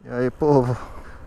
E aí, povo,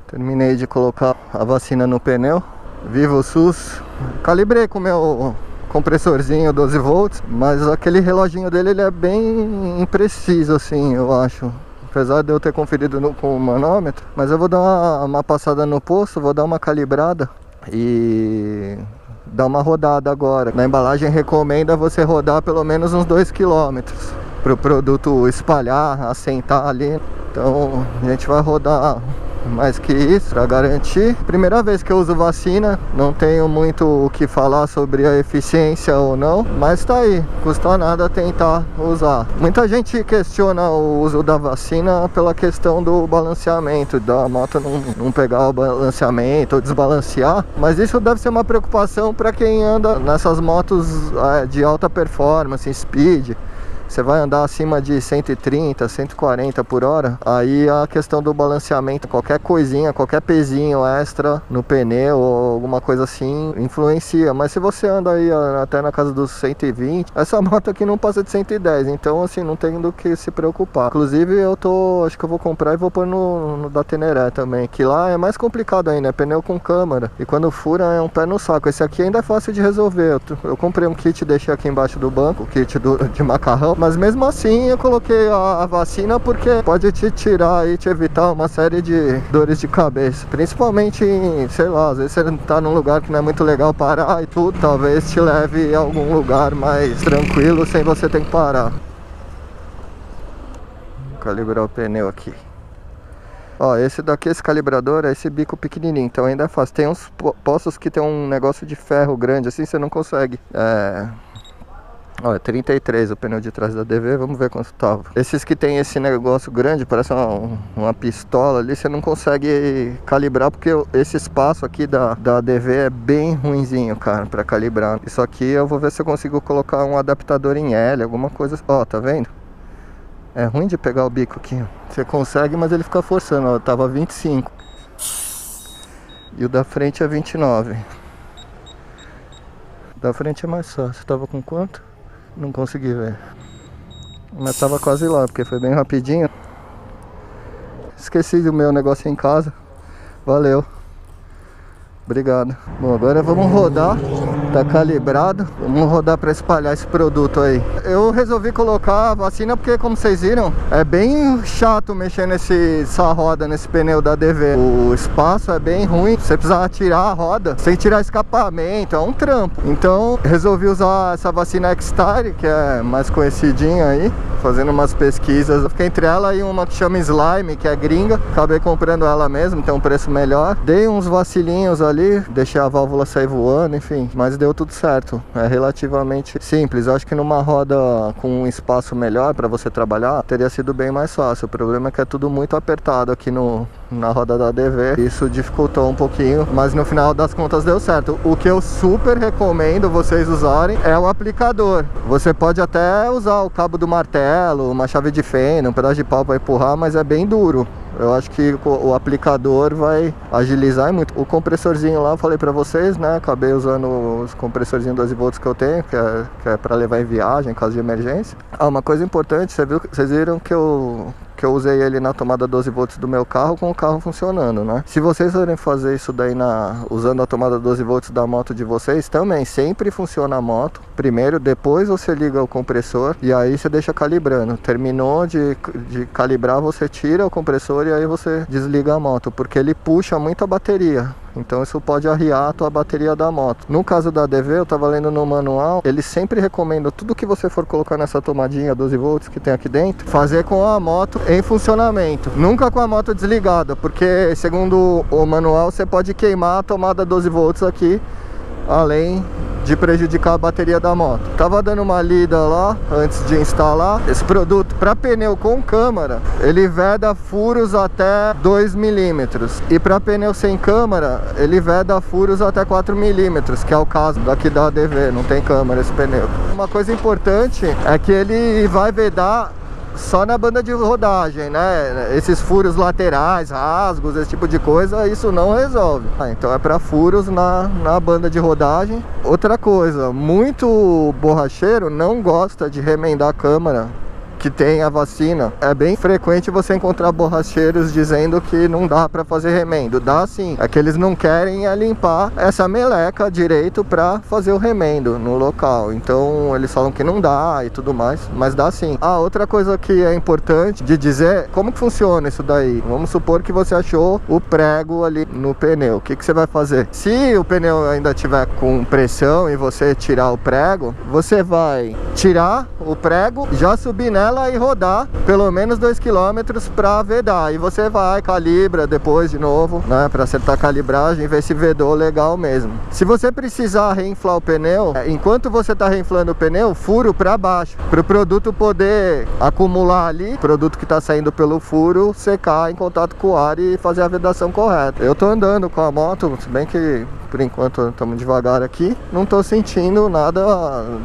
terminei de colocar a vacina no pneu. Viva o SUS. Calibrei com o meu compressorzinho 12 volts, mas aquele reloginho dele ele é bem impreciso, assim, eu acho. Apesar de eu ter conferido com o manômetro, mas eu vou dar uma passada no posto, vou dar uma calibrada e dar uma rodada agora. Na embalagem recomenda você rodar pelo menos uns 2 km para o produto espalhar, assentar ali. Então a gente vai rodar mais que isso para garantir. Primeira vez que eu uso vacina, não tenho muito o que falar sobre a eficiência ou não, mas tá aí, custa nada tentar usar. Muita gente questiona o uso da vacina pela questão do balanceamento, da moto não pegar o balanceamento ou desbalancear, mas isso deve ser uma preocupação para quem anda nessas motos de alta performance, speed. Você vai andar acima de 130, 140 por hora, aí a questão do balanceamento, qualquer coisinha, qualquer pezinho extra no pneu ou alguma coisa assim, influencia. Mas se você anda aí até na casa dos 120, essa moto aqui não passa de 110, então assim, não tem do que se preocupar. Inclusive acho que eu vou comprar e vou pôr no da Teneré também, que lá é mais complicado ainda, é pneu com câmara, e quando fura é um pé no saco. Esse aqui ainda é fácil de resolver. Eu comprei um kit e deixei aqui embaixo do banco, o kit de macarrão. Mas mesmo assim eu coloquei a vacina porque pode te tirar e te evitar uma série de dores de cabeça. Principalmente em, sei lá, às vezes você tá num lugar que não é muito legal parar e tudo. Talvez te leve a algum lugar mais tranquilo sem você ter que parar. Vou calibrar o pneu aqui. Ó, esse daqui, esse calibrador é esse bico pequenininho, então ainda é fácil. Tem uns postos que tem um negócio de ferro grande, assim você não consegue. Ó, é 33 o pneu de trás da DV, vamos ver quanto tava. Esses que tem esse negócio grande, parece uma pistola ali, você não consegue calibrar porque esse espaço aqui da DV é bem ruinzinho, cara, pra calibrar. Isso aqui eu vou ver se eu consigo colocar um adaptador em L, alguma coisa. Ó, tá vendo? É ruim de pegar o bico aqui. Você consegue, mas ele fica forçando, ó, tava 25. E o da frente é 29. Da frente é mais fácil, tava com quanto? Não consegui ver, mas tava quase lá, porque foi bem rapidinho. Esqueci do meu negócio em casa. Valeu, obrigado. Bom, agora vamos rodar. Tá calibrado, vamos rodar para espalhar esse produto aí. Eu resolvi colocar a vacina porque, como vocês viram, é bem chato mexer nessa roda, nesse pneu da DV. O espaço é bem ruim, você precisa tirar a roda sem tirar escapamento, é um trampo. Então resolvi usar essa vacina X-Tire, que é mais conhecidinha aí, fazendo umas pesquisas. Eu fiquei entre ela e uma que chama Slime, que é gringa. Acabei comprando ela mesmo, tem um preço melhor. Dei uns vacilinhos ali, deixei a válvula sair voando, enfim, mas deu tudo certo. É relativamente simples. Eu acho que numa roda com um espaço melhor para você trabalhar, teria sido bem mais fácil. O problema é que é tudo muito apertado aqui na roda da DV. Isso dificultou um pouquinho, mas no final das contas deu certo. O que eu super recomendo vocês usarem é o aplicador. Você pode até usar o cabo do martelo, uma chave de fenda, um pedaço de pau para empurrar, mas é bem duro. Eu acho que o aplicador vai agilizar muito. O compressorzinho lá, eu falei pra vocês, né? Acabei usando os compressorzinhos 12 volts que eu tenho, que é pra levar em viagem, em caso de emergência. Ah, uma coisa importante, vocês viram que eu usei ele na tomada 12 volts do meu carro com o carro funcionando, né? Se vocês forem fazer isso daí usando a tomada 12 volts da moto de vocês, também sempre funciona a moto. Primeiro, depois você liga o compressor e aí você deixa calibrando. Terminou de calibrar, você tira o compressor e aí você desliga a moto, porque ele puxa muito a bateria. Então isso pode arriar a tua bateria da moto. No caso da DV, eu tava lendo no manual, eles sempre recomendam tudo que você for colocar nessa tomadinha 12 volts que tem aqui dentro, fazer com a moto em funcionamento. Nunca com a moto desligada, porque segundo o manual você pode queimar a tomada 12 volts aqui, além de prejudicar a bateria da moto. Tava dando uma lida lá antes de instalar. Esse produto para pneu com câmara, ele veda furos até 2 milímetros. E para pneu sem câmara, ele veda furos até 4 milímetros, que é o caso daqui da ADV, não tem câmara esse pneu. Uma coisa importante é que ele vai vedar só na banda de rodagem, né? Esses furos laterais, rasgos, esse tipo de coisa, isso não resolve. Então é para furos na banda de rodagem. Outra coisa, muito borracheiro não gosta de remendar a câmara que tem a vacina, é bem frequente você encontrar borracheiros dizendo que não dá para fazer remendo. Dá sim, é que eles não querem limpar essa meleca direito para fazer o remendo no local. Então eles falam que não dá e tudo mais, mas dá sim. Outra coisa que é importante de dizer, como que funciona isso daí? Vamos supor que você achou o prego ali no pneu. O que você vai fazer? Se o pneu ainda tiver com pressão e você tirar o prego, você vai tirar o prego, já subir nela e rodar pelo menos 2 km para vedar. E você vai, calibra depois de novo, né, para acertar a calibragem e ver se vedou legal mesmo. Se você precisar reinflar o pneu, enquanto você está reinflando o pneu, furo para baixo, para o produto poder acumular ali, produto que está saindo pelo furo, secar em contato com o ar e fazer a vedação correta. Eu tô andando com a moto, se bem que por enquanto estamos devagar aqui, não estou sentindo nada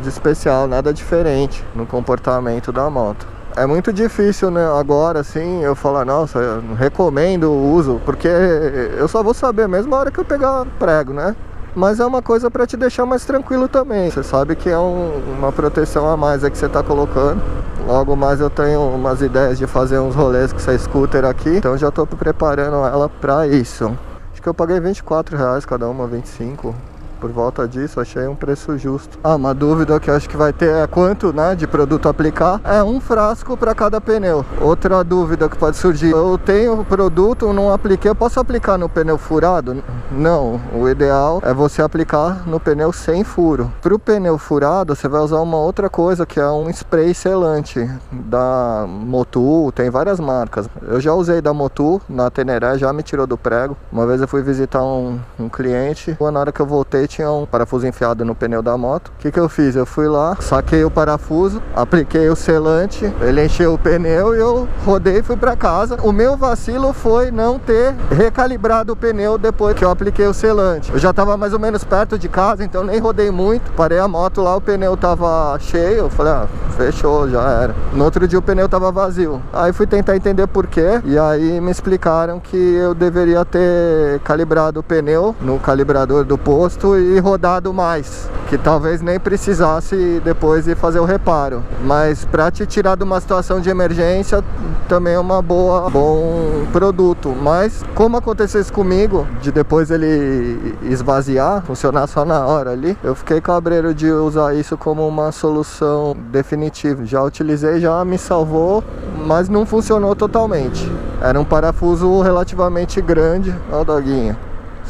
de especial, nada diferente no comportamento da moto. É muito difícil, né, agora assim, eu falar, nossa, eu recomendo o uso, porque eu só vou saber mesmo na hora que eu pegar prego, né? Mas é uma coisa para te deixar mais tranquilo também. Você sabe que é uma proteção a mais que você está colocando. Logo mais eu tenho umas ideias de fazer uns rolês com essa scooter aqui, então já estou preparando ela para isso. Acho que eu paguei R$24 cada uma, 25. Por volta disso, achei um preço justo. Uma dúvida que eu acho que vai ter é quanto, né, de produto aplicar. É um frasco para cada pneu. Outra dúvida que pode surgir: eu tenho produto, não apliquei, eu posso aplicar no pneu furado? Não, o ideal é você aplicar no pneu sem furo. Para o pneu furado, você vai usar uma outra coisa, que é um spray selante da Motul, tem várias marcas. Eu já usei da Motul na Teneré, já me tirou do prego. Uma vez eu fui visitar um cliente, na hora que eu voltei tinha um parafuso enfiado no pneu da moto. O que eu fiz? Eu fui lá, saquei o parafuso, apliquei o selante, ele encheu o pneu e eu rodei e fui pra casa. O meu vacilo foi não ter recalibrado o pneu depois que eu apliquei o selante. Eu já tava mais ou menos perto de casa, então nem rodei muito. Parei a moto lá, o pneu tava cheio, eu falei, fechou, já era. No outro dia o pneu tava vazio. Aí fui tentar entender por quê, e aí me explicaram que eu deveria ter calibrado o pneu no calibrador do posto e rodado mais, que talvez nem precisasse depois ir fazer o reparo, mas para te tirar de uma situação de emergência também é bom produto. Mas como aconteceu isso comigo, de depois ele esvaziar, funcionar só na hora ali, eu fiquei cabreiro de usar isso como uma solução definitiva. Já utilizei, já me salvou, mas não funcionou totalmente. Era um parafuso relativamente grande. Olha o doguinho,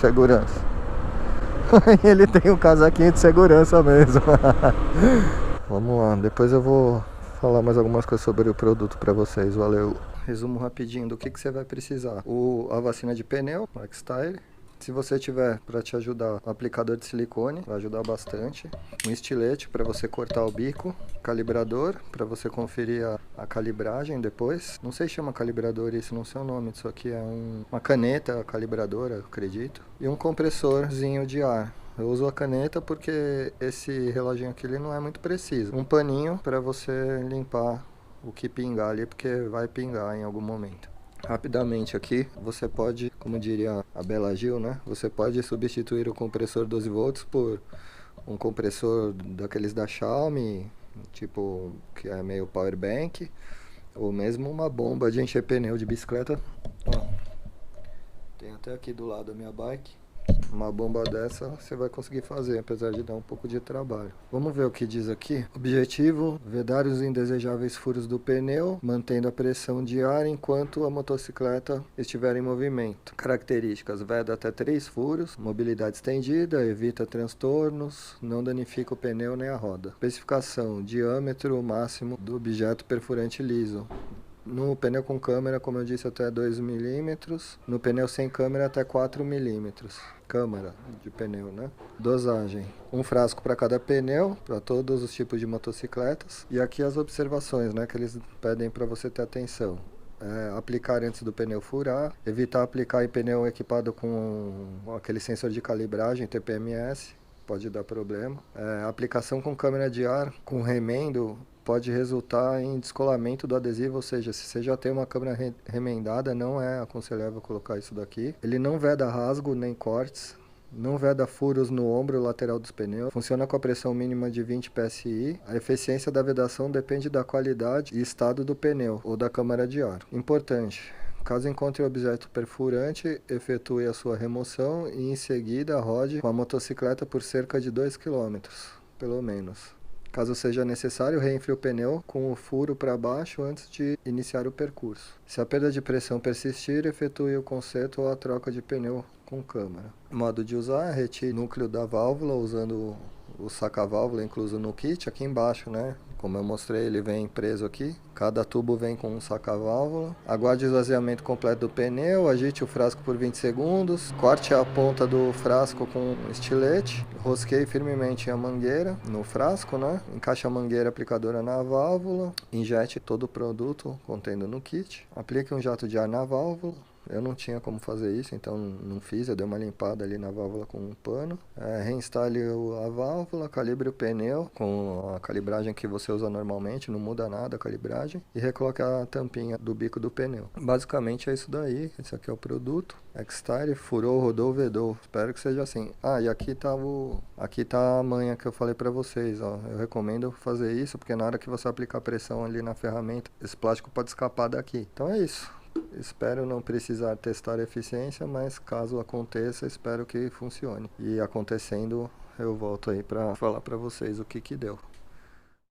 segurança. Ele tem um casaquinho de segurança mesmo. Vamos lá, depois eu vou falar mais algumas coisas sobre o produto para vocês, valeu. Resumo rapidinho do que você vai precisar. A vacina de pneu, X-Style. Se você tiver, para te ajudar, um aplicador de silicone, vai ajudar bastante. Um estilete para você cortar o bico. Calibrador, para você conferir a calibragem depois. Não sei se chama calibrador, isso não sei o nome. Isso aqui é uma caneta calibradora, acredito. E um compressorzinho de ar. Eu uso a caneta porque esse reloginho aqui ele não é muito preciso. Um paninho para você limpar o que pingar ali, porque vai pingar em algum momento. Rapidamente aqui, você pode, como diria a Bela Gil, né? Você pode substituir o compressor 12 volts por um compressor daqueles da Xiaomi, tipo, que é meio power bank, ou mesmo uma bomba de encher pneu de bicicleta. Ó, tem até aqui do lado da minha bike. Uma bomba dessa você vai conseguir fazer, apesar de dar um pouco de trabalho. Vamos ver o que diz aqui. Objetivo: vedar os indesejáveis furos do pneu, mantendo a pressão de ar enquanto a motocicleta estiver em movimento. Características: veda até 3 furos, mobilidade estendida, evita transtornos, não danifica o pneu nem a roda. Especificação: diâmetro máximo do objeto perfurante liso. No pneu com câmera, como eu disse, até 2 mm. No pneu sem câmera, até 4 mm. Câmara de pneu, né? Dosagem: um frasco para cada pneu, para todos os tipos de motocicletas. E aqui as observações, né, que eles pedem para você ter atenção. Aplicar antes do pneu furar. Evitar aplicar em pneu equipado com aquele sensor de calibragem, TPMS. Pode dar problema. Aplicação com câmera de ar, com remendo, pode resultar em descolamento do adesivo, ou seja, se você já tem uma câmera remendada, não é aconselhável colocar isso daqui. Ele não veda rasgo nem cortes, Não veda furos no ombro lateral dos pneus. Funciona com a pressão mínima de 20 psi. A eficiência da vedação depende da qualidade e estado do pneu ou da câmara de ar. Importante: caso encontre objeto perfurante, efetue a sua remoção e em seguida rode com a motocicleta por cerca de 2 km, pelo menos. Caso seja necessário, reenfie o pneu com o furo para baixo antes de iniciar o percurso. Se a perda de pressão persistir, efetue o conserto ou a troca de pneu com câmara. Modo de usar: retire o núcleo da válvula usando o saca-válvula incluso no kit aqui embaixo, né? Como eu mostrei, ele vem preso aqui. Cada tubo vem com um saca-válvula. Aguarde o esvaziamento completo do pneu, agite o frasco por 20 segundos. Corte a ponta do frasco com um estilete. Rosqueie firmemente a mangueira no frasco, né? Encaixe a mangueira aplicadora na válvula. Injete todo o produto contendo no kit. Aplique um jato de ar na válvula. Eu não tinha como fazer isso, então não fiz. Eu dei uma limpada ali na válvula com um pano. Reinstale a válvula, calibre o pneu com a calibragem que você usa normalmente, não muda nada a calibragem. E recoloque a tampinha do bico do pneu. Basicamente é isso daí. Esse aqui é o produto. Xtire, furou, rodou, vedou. Espero que seja assim. E aqui tá a manha que eu falei pra vocês, ó. Eu recomendo fazer isso, porque na hora que você aplicar pressão ali na ferramenta, esse plástico pode escapar daqui. Então é isso. Espero não precisar testar a eficiência, mas caso aconteça, espero que funcione. E acontecendo, eu volto aí para falar para vocês o que deu.